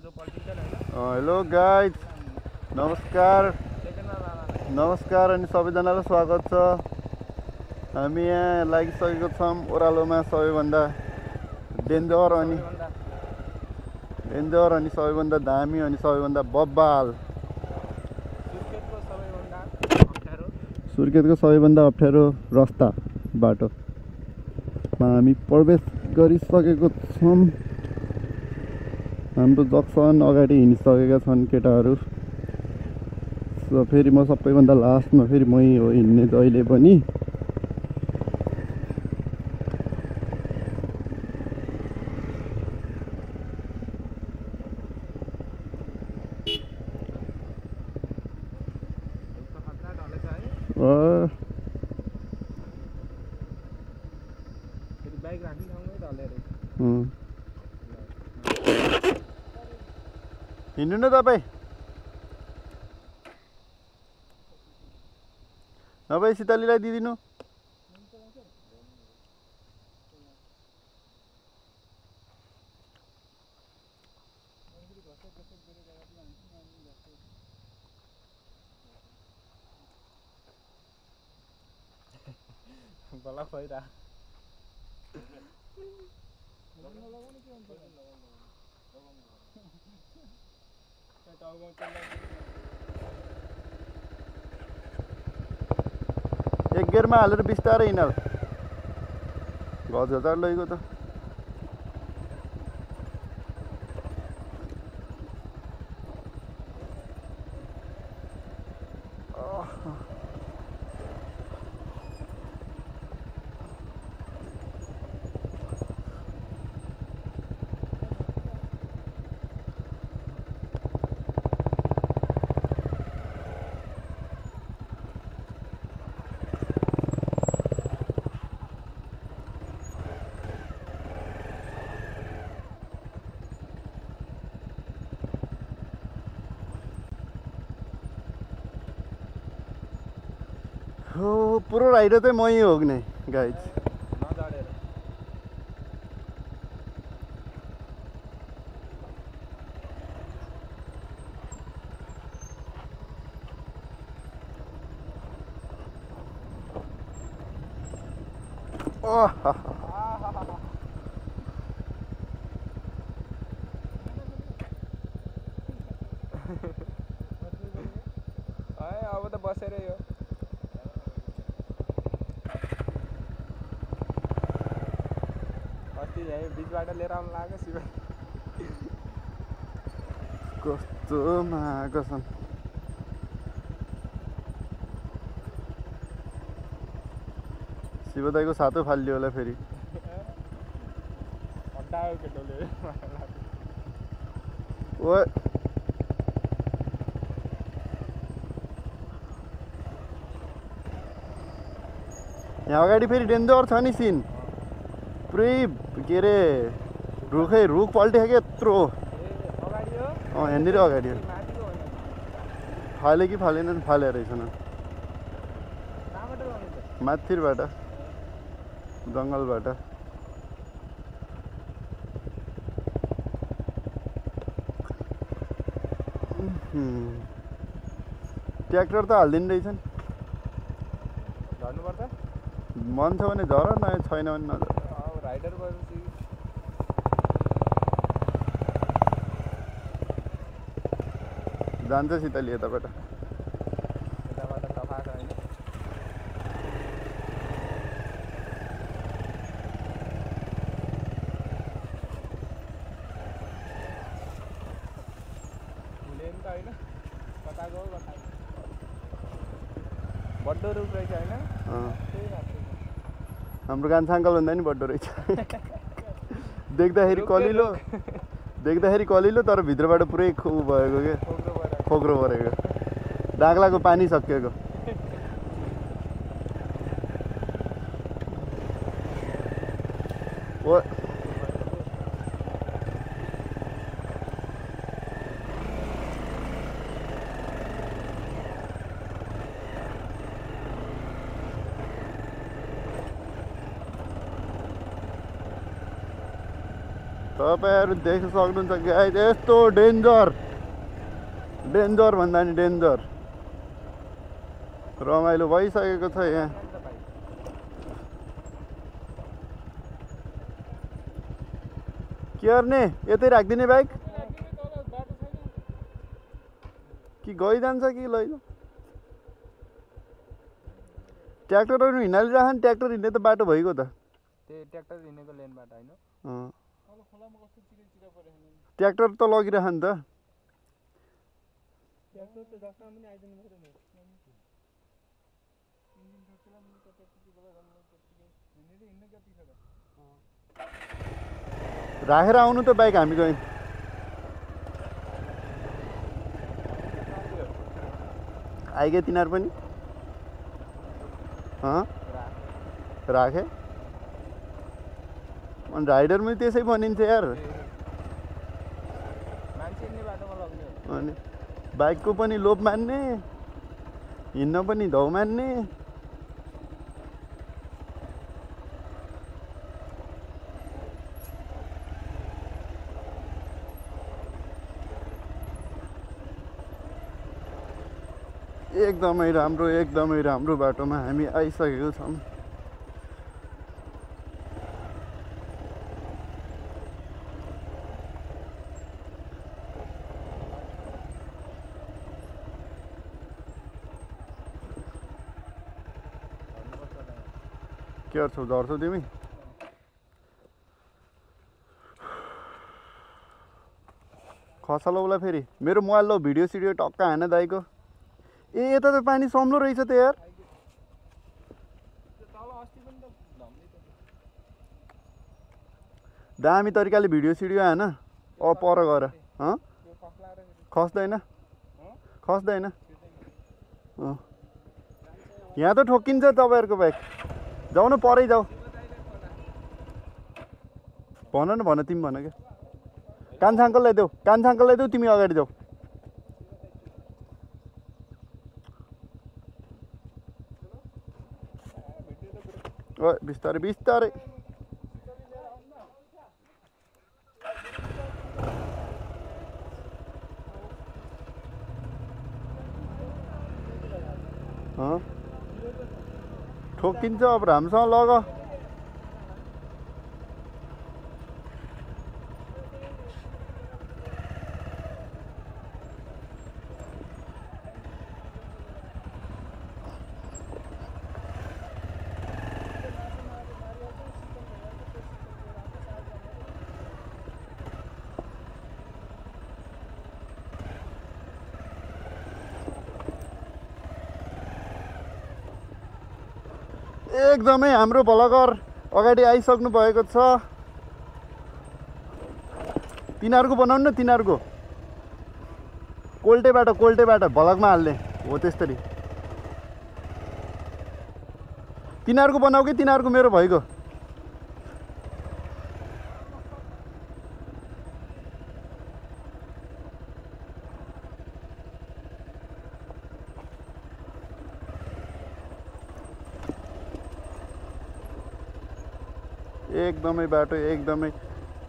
Hello guys नमस्कार अनि सबैजनालाई स्वागत छ। हामी यहाँ लागिसकेको छौँ ओह्रालोमा सबैभन्दा डेन्जर अनि सबैभन्दा दामी अनि सबैभन्दा बब्बाल सुर्खेतको सबैभन्दा अप्ठ्यारो रस्ता बाटोमा हामी प्रवेश गरिसकेको छौँ। हाम्रो जक्सन अगाडि हिँडिसकेका छन् केटाहरू। फेरि म सबैभन्दा लास्टमा फेरि मै हो हिँड्ने जहिले पनि। हिँड्नु न तपाईँ, नभए सीतालीलाई दिदिनु। बला खोइरा एक गेरमा हालेर बिस्तारै हिँड। गज हजार लैगयो त। हो पुरो राइडर चाहिँ मै हो कि नै गाइज। अब त बसेरै हो। अस्ति झै बिचबाट लिएर आउनु लाग्यो शिव। कस्तो महाको छन्। शिवदाईको सातो फालियो होला फेरि। हटायो केटोले। ओ यहाँ अगाडि फेरि डेन्जर छ नि सिन। पुरै के अरे रुख पल्टियो क्या यत्रो। यहाँनिर अगाडि हो। फाल्यो कि फालेन फाले रहेछ न माथिबाट जङ्गलबाट। ट्र्याक्टर त हालिदिनु रहेछन्। झर्नुपर्छ मन छ भने झर, न छैन भने नझर। राइडर भएपछि जान्छ सीताली यताबाट। यताबाट सफा छ होइन। भुलेन त होइन कता गयो कता बड्डो रुख रहेछ होइन। हाम्रो कान्छा अङ्कल भन्दा नि बड्डो रहेछ। देख्दाखेरि कलिलो तर भित्रबाट पुरै भएको क्या, खोक्रो परेको, डाग्लाको पानी सकिएको। तपाईँहरू देख्न सक्नुहुन्छ गाइस, यस्तो डेन्जर डेन्जर भन्दा नि डेन्जर रमाइलो भइसकेको छ यहाँ। के गर्ने, यतै राखिदिने बाइक कि गइजान्छ कि लैजाउँ? ट्र्याक्टरहरू हिँडालिरह नि, ट्र्याक्टर हिँड्ने त बाटो भइगयो त। त्यही ट्र्याक्टर हिँडेको लेनबाट होइन। ट्र्याक्टर त लगिरह नि त। राखेर आउनु त बाइक, हामी गयौँ। आइगे तिनीहरू पनि राखे। अनि राइडर पनि त्यसै भनिन्छ यार। अनि बाइकको पनि लोभ मान्ने, हिँड्न पनि धौ मान्ने। एकदमै राम्रो बाटोमा हामी आइसकेको छौँ। के गर्छौ, झर्छौ तिमी? खसालौला फेरि मेरो मोबाइल लो, भिडियो सिडियो टक्क हाने दाइको। ए यता त पानी सम्लो रहेछ त यार। दामी तरिकाले भिडियो सिडियो हान। पर गएर खस्दैन खस्दैन। यहाँ त ठोकिन्छ तपाईँहरूको बाइक। जाऊ न, परै जाऊ। भन न, भन, तिमी भन क्या। कान्छा अङ्कललाई देऊ, कान्छा अङ्कललाई देऊ, तिमी अगाडि जाऊ। ओ बिस्तारै बिस्तारै। ठोकिन्छ अब राम्रोसँग लग। एकदमै हाम्रो भ्लगर अगाडि आइसक्नु भएको छ। तिनीहरूको बनाउनु न, तिनीहरूको कोल्टेबाट भ्लगमा हाल्ने हो त्यसरी। तिनीहरूको बनाऊ कि तिनीहरूको मेरो भइगयो। एकदमै बाटो एकदमै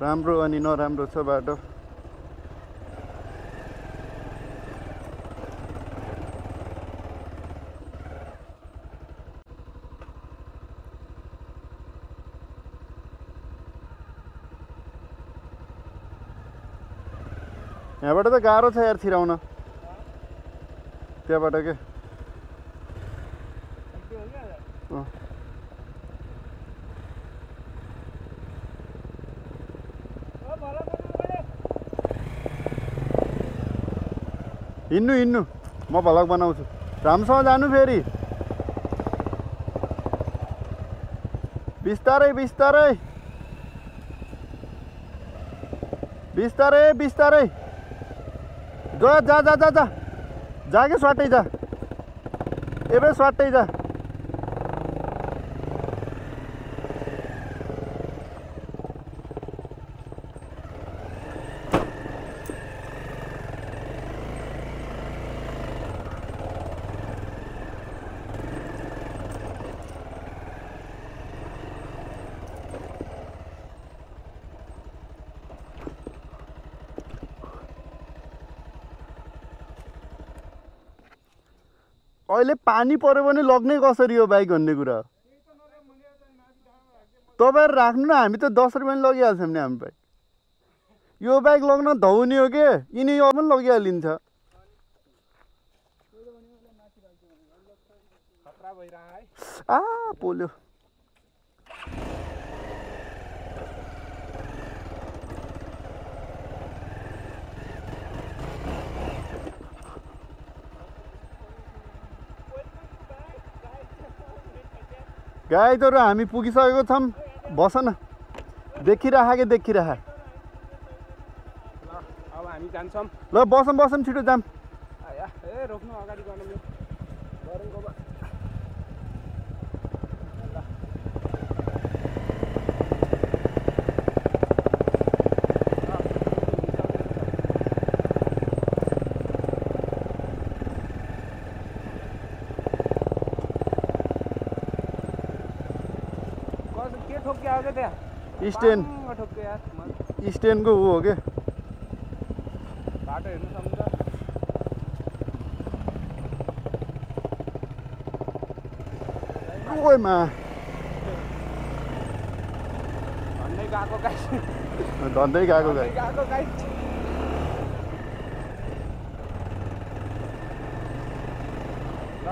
राम्रो अनि नराम्रो छ बाटो। यहाँबाट त गाह्रो छ यार छिराउन, त्यहाँबाट के। हिँड्नु म भ्लग बनाउँछु। राम्रोसँग जानु फेरि, बिस्तारै बिस्तारै बिस्तारै बिस्तारै। जा जा जा जा जा जा के स्वाटै जा, एबे स्वाटै जा। अहिले पानी पऱ्यो भने लग्ने कसरी हो बाइक भन्ने कुरा हो। तपाईँहरू राख्नु न, हामी त 10 रुपियाँमा लगिहाल्छौँ नि हामी बाइक। यो बाइक लग्न धौनी हो के यिनी यो पनि लगिहालिन्छ। आ पोल्यो। गाइडहरू हामी पुगिसकेको छौँ, बस न। देखिरह के देखिरह। अब हामी जान्छौँ। ल बसौँ बसौँ, छिटो जाम। ए रोक्नु अगाडि गर्नु यो गरेको बा। के ठोक्के आयो के त्यहाँ? स्ट्यान्ड ठोक्के यार। स्ट्यान्डको ऊ हो के। बाटो हेर्नु सक्नुहुन्छ। ओइमा धन्दै गएको गाई। धन्दै गएको गाई। गएको गाई। ल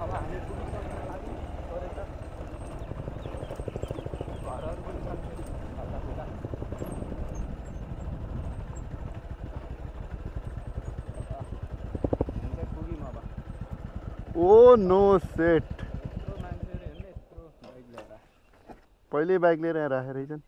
अब हामी पुगिसक्नु लागि गरेछ। घरहरू पनि छन् हल्लाफुल्ला। हुन्छ पुग्यौँ अब। ओ नो सेट। यत्रो मान्छेहरू हेर्नु यत्रो बाइक लिएर। पहिल्यै बाइक लिएर राखेर रहेछन्।